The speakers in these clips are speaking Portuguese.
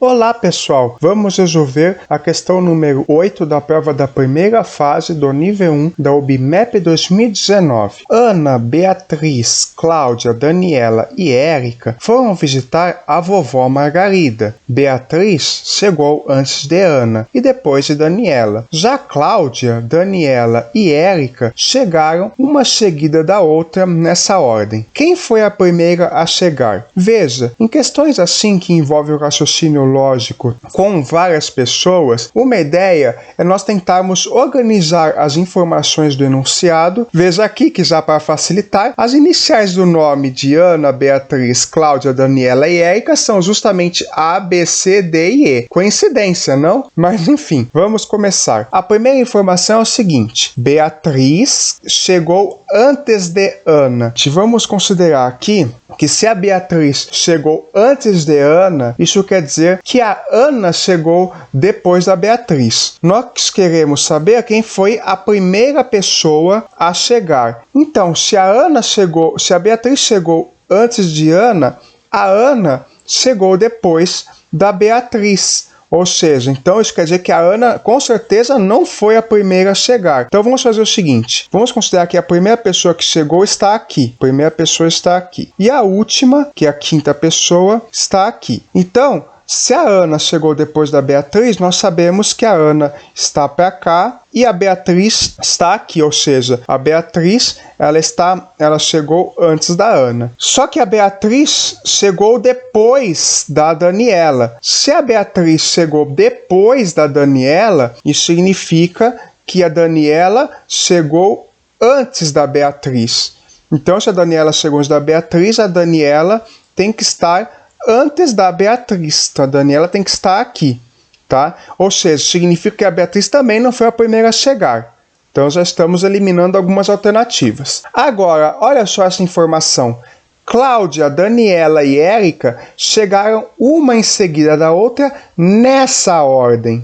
Olá pessoal, vamos resolver a questão número 8 da prova da primeira fase do nível 1 da UBMEP 2019. Ana, Beatriz, Cláudia, Daniela e Érica foram visitar a vovó Margarida. Beatriz chegou antes de Ana e depois de Daniela. Já Cláudia, Daniela e Érica chegaram uma seguida da outra nessa ordem. Quem foi a primeira a chegar? Veja, em questões assim que envolvem o raciocínio lógico com várias pessoas, uma ideia é nós tentarmos organizar as informações do enunciado. Veja aqui que já para facilitar, as iniciais do nome de Ana, Beatriz, Cláudia, Daniela e Érica são justamente A, B, C, D e E. Coincidência, não? Mas enfim, vamos começar. A primeira informação é o seguinte: Beatriz chegou antes de Ana. Vamos considerar aqui que se a Beatriz chegou antes de Ana, isso quer dizer que a Ana chegou depois da Beatriz. Nós queremos saber quem foi a primeira pessoa a chegar. Então, se a Beatriz chegou antes de Ana, a Ana chegou depois da Beatriz. Ou seja, então isso quer dizer que a Ana com certeza não foi a primeira a chegar. Então vamos fazer o seguinte, vamos considerar que a primeira pessoa que chegou está aqui. A primeira pessoa está aqui. E a última, que é a quinta pessoa, está aqui. Então, se a Ana chegou depois da Beatriz, nós sabemos que a Ana está para cá e a Beatriz está aqui, ou seja, a Beatriz ela chegou antes da Ana. Só que a Beatriz chegou depois da Daniela. Se a Beatriz chegou depois da Daniela, isso significa que a Daniela chegou antes da Beatriz. Então, se a Daniela chegou antes da Beatriz, a Daniela tem que estar antes da Beatriz. Então a Daniela tem que estar aqui, tá? Ou seja, significa que a Beatriz também não foi a primeira a chegar. Então já estamos eliminando algumas alternativas. Agora, olha só essa informação. Cláudia, Daniela e Érica chegaram uma em seguida da outra nessa ordem.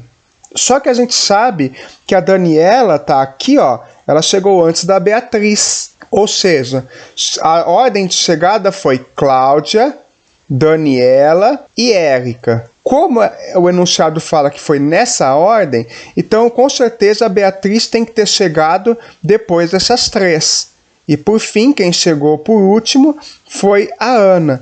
Só que a gente sabe que a Daniela tá aqui, ó, ela chegou antes da Beatriz. Ou seja, a ordem de chegada foi Cláudia, Daniela e Érica. Como o enunciado fala que foi nessa ordem, então com certeza a Beatriz tem que ter chegado depois dessas três. E por fim, quem chegou por último foi a Ana.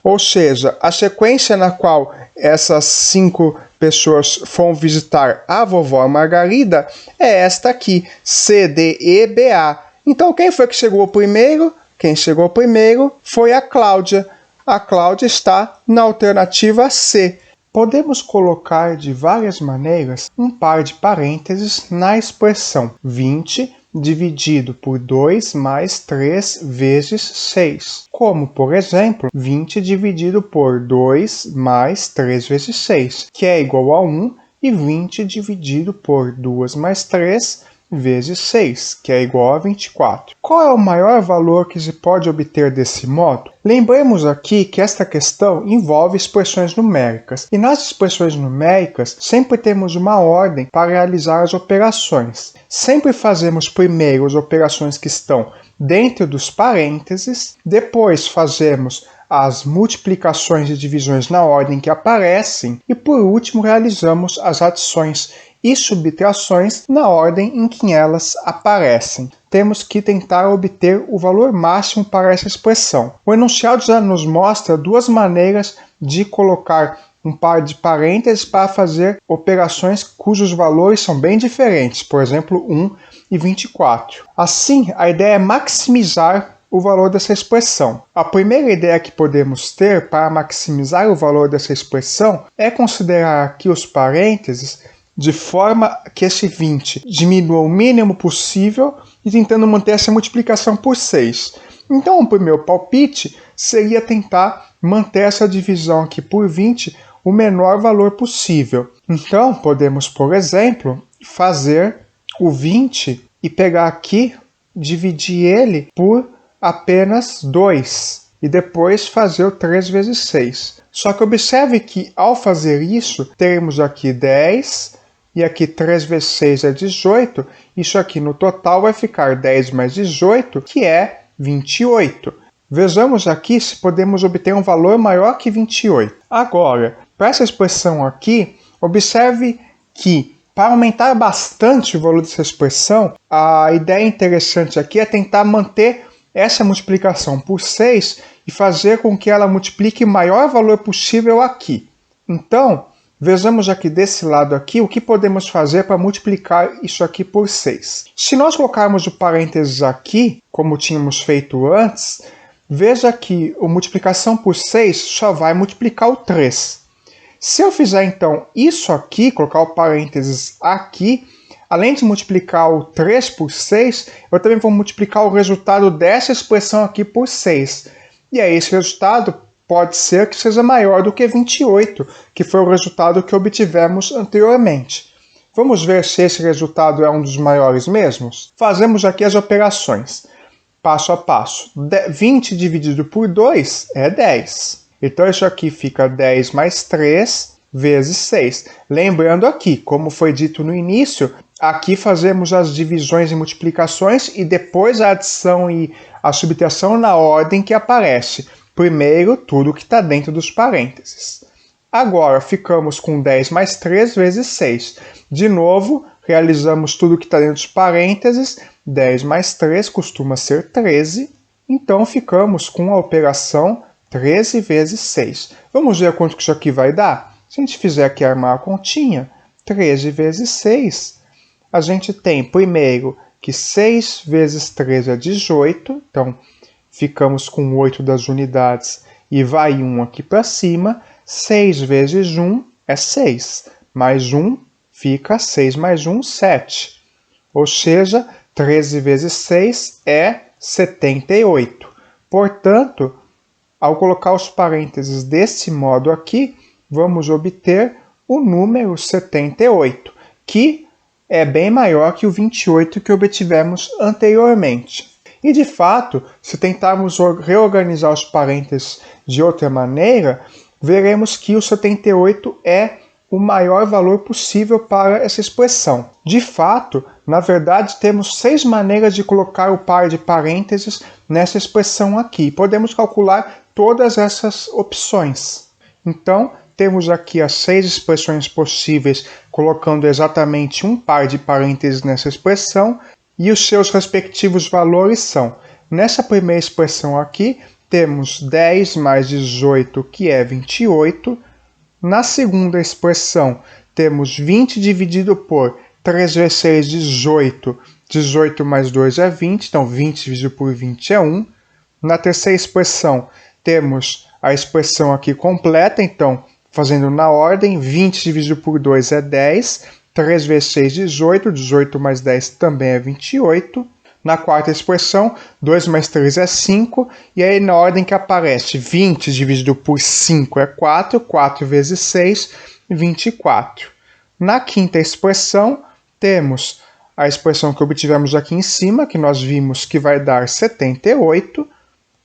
Ou seja, a sequência na qual essas 5 pessoas foram visitar a vovó Margarida é esta aqui, C, D, E, B, A. Então quem foi que chegou primeiro? Quem chegou primeiro foi a Cláudia. A Cláudia está na alternativa C. Podemos colocar de várias maneiras um par de parênteses na expressão 20 dividido por 2 mais 3 vezes 6. Como, por exemplo, 20 dividido por 2 mais 3 vezes 6, que é igual a 1, e 20 dividido por 2 mais 3 vezes 6, que é igual a 24. Qual é o maior valor que se pode obter desse modo? Lembremos aqui que esta questão envolve expressões numéricas, e nas expressões numéricas sempre temos uma ordem para realizar as operações. Sempre fazemos primeiro as operações que estão dentro dos parênteses, depois fazemos as multiplicações e divisões na ordem que aparecem, e por último realizamos as adições e subtrações na ordem em que elas aparecem. Temos que tentar obter o valor máximo para essa expressão. O enunciado já nos mostra 2 maneiras de colocar um par de parênteses para fazer operações cujos valores são bem diferentes, por exemplo, 1 e 24. Assim, a ideia é maximizar o valor dessa expressão. A primeira ideia que podemos ter para maximizar o valor dessa expressão é considerar aqui os parênteses de forma que esse 20 diminua o mínimo possível e tentando manter essa multiplicação por 6. Então, o meu palpite seria tentar manter essa divisão aqui por 20 o menor valor possível. Então, podemos, por exemplo, fazer o 20 e pegar aqui, dividir ele por apenas 2 e depois fazer o 3 vezes 6. Só que observe que ao fazer isso, teremos aqui 10 e aqui 3 vezes 6 é 18. Isso aqui no total vai ficar 10 mais 18, que é 28. Vejamos aqui se podemos obter um valor maior que 28. Agora, Para essa expressão aqui, observe que para aumentar bastante o valor dessa expressão, a ideia interessante aqui é tentar manter essa multiplicação por 6 e fazer com que ela multiplique o maior valor possível aqui. Então, vejamos aqui desse lado aqui o que podemos fazer para multiplicar isso aqui por 6. Se nós colocarmos o parênteses aqui, como tínhamos feito antes, veja que a multiplicação por 6 só vai multiplicar o 3. Se eu fizer então isso aqui, colocar o parênteses aqui, além de multiplicar o 3 por 6, eu também vou multiplicar o resultado dessa expressão aqui por 6. E aí esse resultado pode ser que seja maior do que 28, que foi o resultado que obtivemos anteriormente. Vamos ver se esse resultado é um dos maiores mesmos? Fazemos aqui as operações, passo a passo. 20 dividido por 2 é 10. Então isso aqui fica 10 mais 3 vezes 6. Lembrando aqui, como foi dito no início, aqui fazemos as divisões e multiplicações e depois a adição e a subtração na ordem que aparece. Primeiro, tudo que está dentro dos parênteses. Agora, ficamos com 10 mais 3 vezes 6. De novo, realizamos tudo que está dentro dos parênteses. 10 mais 3 costuma ser 13. Então, ficamos com a operação 13 vezes 6. Vamos ver quanto que isso aqui vai dar? Se a gente fizer aqui armar a continha, 13 vezes 6, a gente tem, primeiro, que 6 vezes 3 é 18. Então, ficamos com 8 das unidades e vai 1 aqui para cima. 6 vezes 1 é 6. Mais 1 fica 6 mais 1, 7. Ou seja, 13 vezes 6 é 78. Portanto, ao colocar os parênteses desse modo aqui, vamos obter o número 78, que é bem maior que o 28 que obtivemos anteriormente. E, de fato, se tentarmos reorganizar os parênteses de outra maneira, veremos que o 78 é o maior valor possível para essa expressão. De fato, na verdade, temos 6 maneiras de colocar o par de parênteses nessa expressão aqui. Podemos calcular todas essas opções. Então, temos aqui as 6 expressões possíveis, colocando exatamente um par de parênteses nessa expressão, e os seus respectivos valores são, nessa primeira expressão aqui, temos 10 mais 18, que é 28. Na segunda expressão, temos 20 dividido por 3 vezes 6, 18. 18 mais 2 é 20, então 20 dividido por 20 é 1. Na terceira expressão, temos a expressão aqui completa, então, fazendo na ordem, 20 dividido por 2 é 10. 3 vezes 6, 18. 18 mais 10 também é 28. Na quarta expressão, 2 mais 3 é 5. E aí, na ordem que aparece, 20 dividido por 5 é 4. 4 vezes 6, 24. Na quinta expressão, temos a expressão que obtivemos aqui em cima, que nós vimos que vai dar 78,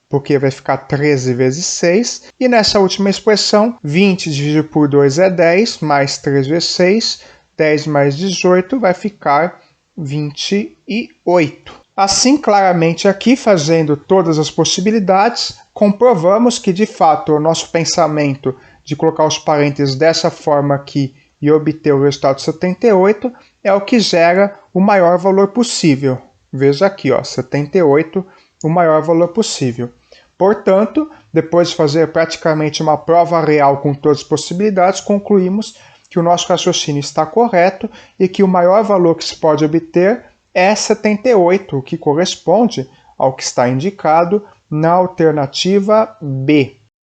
porque vai ficar 13 vezes 6. E nessa última expressão, 20 dividido por 2 é 10, mais 3 vezes 6, 10 mais 18 vai ficar 28. Assim, claramente aqui, fazendo todas as possibilidades, comprovamos que, de fato, o nosso pensamento de colocar os parênteses dessa forma aqui e obter o resultado 78 é o que gera o maior valor possível. Veja aqui, ó, 78, o maior valor possível. Portanto, depois de fazer praticamente uma prova real com todas as possibilidades, concluímos que o nosso raciocínio está correto e que o maior valor que se pode obter é 78, o que corresponde ao que está indicado na alternativa B.